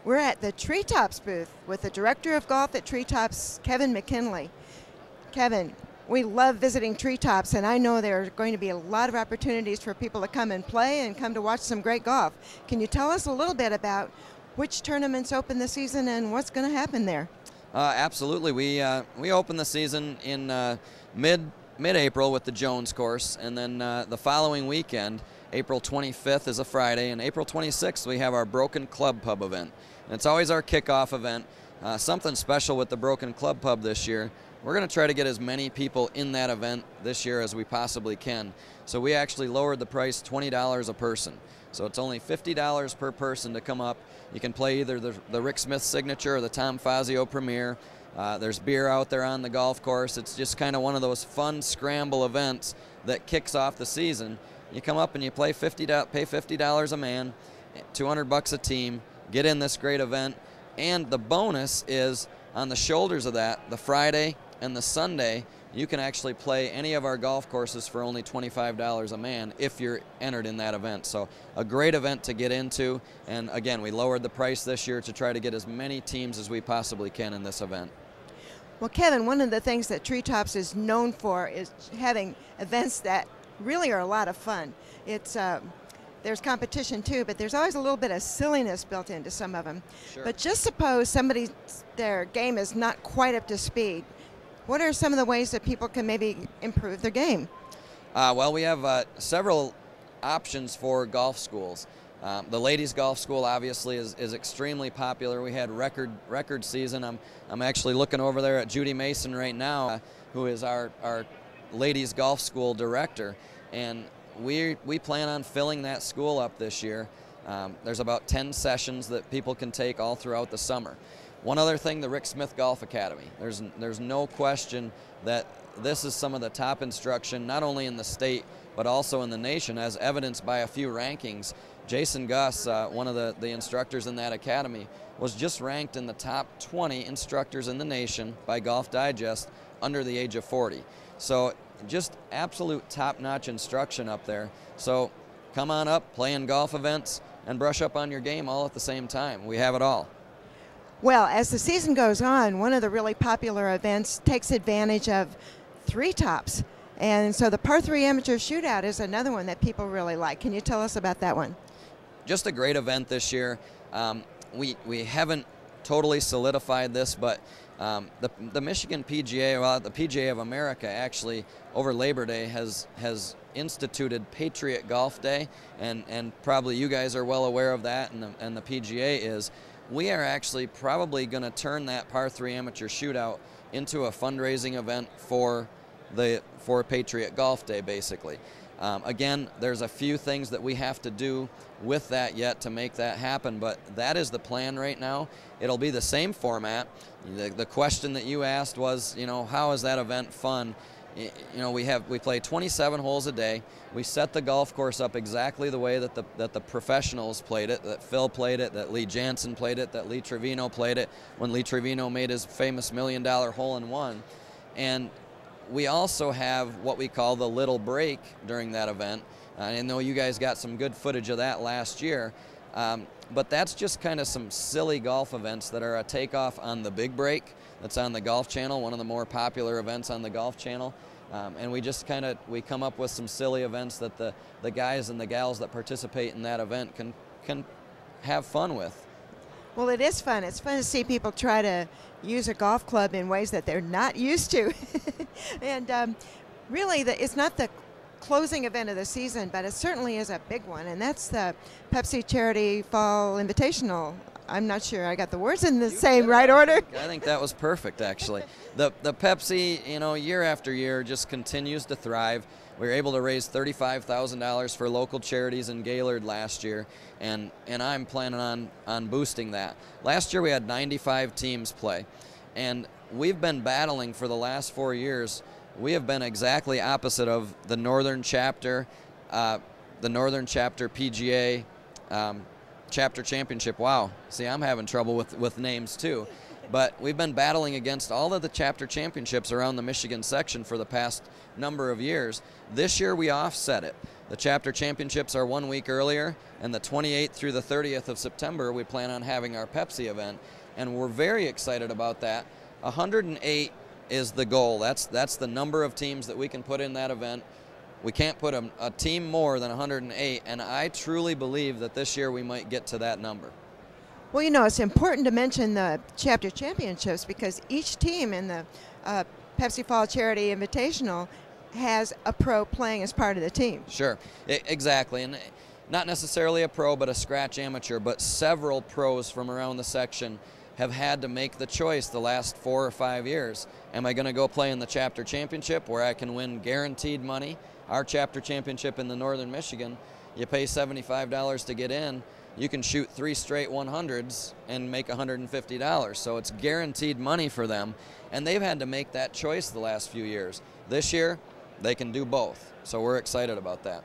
We're at the Treetops booth with the Director of Golf at Treetops, Kevin McKinley. Kevin, we love visiting Treetops, and I know there are going to be a lot of opportunities for people to come and play and come to watch some great golf. Can you tell us a little bit about which tournaments open this season and what's going to happen there? Absolutely. We open the season in mid-April with the Jones course, and then the following weekend, April 25th is a Friday, and April 26th we have our Broken Club Pub event. And it's always our kickoff event. Something special with the Broken Club Pub this year. We're going to try to get as many people in that event this year as we possibly can. So we actually lowered the price $20 a person. So it's only $50 per person to come up. You can play either the Rick Smith Signature or the Tom Fazio Premier. There's beer out there on the golf course. It's just kind of one of those fun scramble events that kicks off the season. You come up and you pay $50 a man, $200 a team, get in this great event. And the bonus is on the shoulders of that, the Friday and the Sunday, you can actually play any of our golf courses for only $25 a man if you're entered in that event. So a great event to get into, and again, we lowered the price this year to try to get as many teams as we possibly can in this event. Well, Kevin, one of the things that Treetops is known for is having events that really are a lot of fun. It's there's competition too, but there's always a little bit of silliness built into some of them. Sure. But just suppose their game is not quite up to speed. What are some of the ways that people can maybe improve their game? Well, we have several options for golf schools. The ladies' golf school obviously is extremely popular. We had record season. I'm actually looking over there at Judy Mason right now, who is our ladies' golf school director, and we plan on filling that school up this year. There's about 10 sessions that people can take all throughout the summer. One other thing, the Rick Smith Golf Academy. There's no question that this is some of the top instruction, not only in the state, but also in the nation, as evidenced by a few rankings. Jason Gus, one of the instructors in that academy, was just ranked in the top 20 instructors in the nation by Golf Digest under the age of 40. So just absolute top-notch instruction up there. So come on up, play in golf events, and brush up on your game all at the same time. We have it all. Well, as the season goes on, one of the really popular events takes advantage of Treetops. And so the Par 3 Amateur Shootout is another one that people really like. Can you tell us about that one? Just a great event this year. We haven't totally solidified this, but the Michigan PGA, well, the PGA of America actually over Labor Day has instituted Patriot Golf Day, and probably you guys are well aware of that, and the PGA is. We are actually probably going to turn that Par 3 Amateur Shootout into a fundraising event for Patriot Golf Day, basically. Again, there's a few things that we have to do with that yet to make that happen, but that is the plan right now. It'll be the same format. The question that you asked was, how is that event fun? We play 27 holes a day. We set the golf course up exactly the way that the professionals played it, that Phil played it, that Lee Jansen played it, that Lee Trevino played it when Lee Trevino made his famous $1 million hole-in-one. And we also have what we call the little break during that event. I know you guys got some good footage of that last year, but that's just kind of some silly golf events that are a takeoff on the big break that's on the Golf Channel, one of the more popular events on the Golf Channel. And we just we come up with some silly events that the guys and the gals that participate in that event can have fun with. Well, it is fun. It's fun to see people try to use a golf club in ways that they're not used to. And really, it's not the closing event of the season, but it certainly is a big one, and that's the Pepsi Charity Fall Invitational. I'm not sure I got the words in the same right order. I think that was perfect, actually. The Pepsi, year after year just continues to thrive. We were able to raise $35,000 for local charities in Gaylord last year, and I'm planning on boosting that. Last year we had 95 teams play, and we've been battling for the last 4 years. We have been exactly opposite of the Northern Chapter PGA Chapter Championship. Wow, see, I'm having trouble with names too. But we've been battling against all of the chapter championships around the Michigan section for the past number of years. This year we offset it. The chapter championships are 1 week earlier, and the 28th through the 30th of September, we plan on having our Pepsi event, and we're very excited about that. 108 is the goal. That's the number of teams that we can put in that event. We can't put a team more than 108, and I truly believe that this year we might get to that number. Well, you know, it's important to mention the chapter championships because each team in the Pepsi Fall Charity Invitational has a pro playing as part of the team. Sure, exactly, and not necessarily a pro, but a scratch amateur, but several pros from around the section have had to make the choice the last 4 or 5 years. Am I going to go play in the chapter championship where I can win guaranteed money? Our chapter championship in the Northern Michigan, you pay $75 to get in. You can shoot 3 straight 100s and make $150. So it's guaranteed money for them. And they've had to make that choice the last few years. This year, they can do both. So we're excited about that.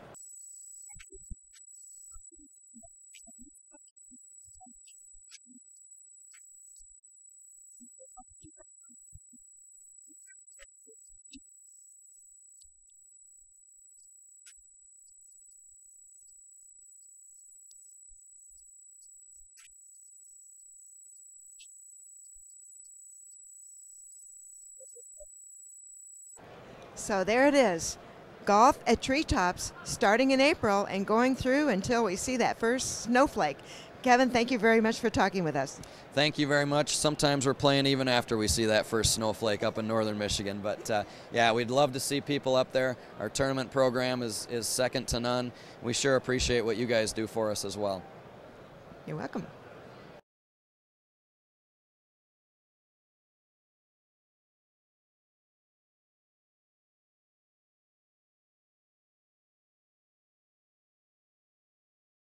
So there it is. Golf at Treetops starting in April and going through until we see that first snowflake. Kevin, thank you very much for talking with us. Thank you very much. Sometimes we're playing even after we see that first snowflake up in Northern Michigan. But yeah, we'd love to see people up there. Our tournament program is second to none. We sure appreciate what you guys do for us as well. You're welcome.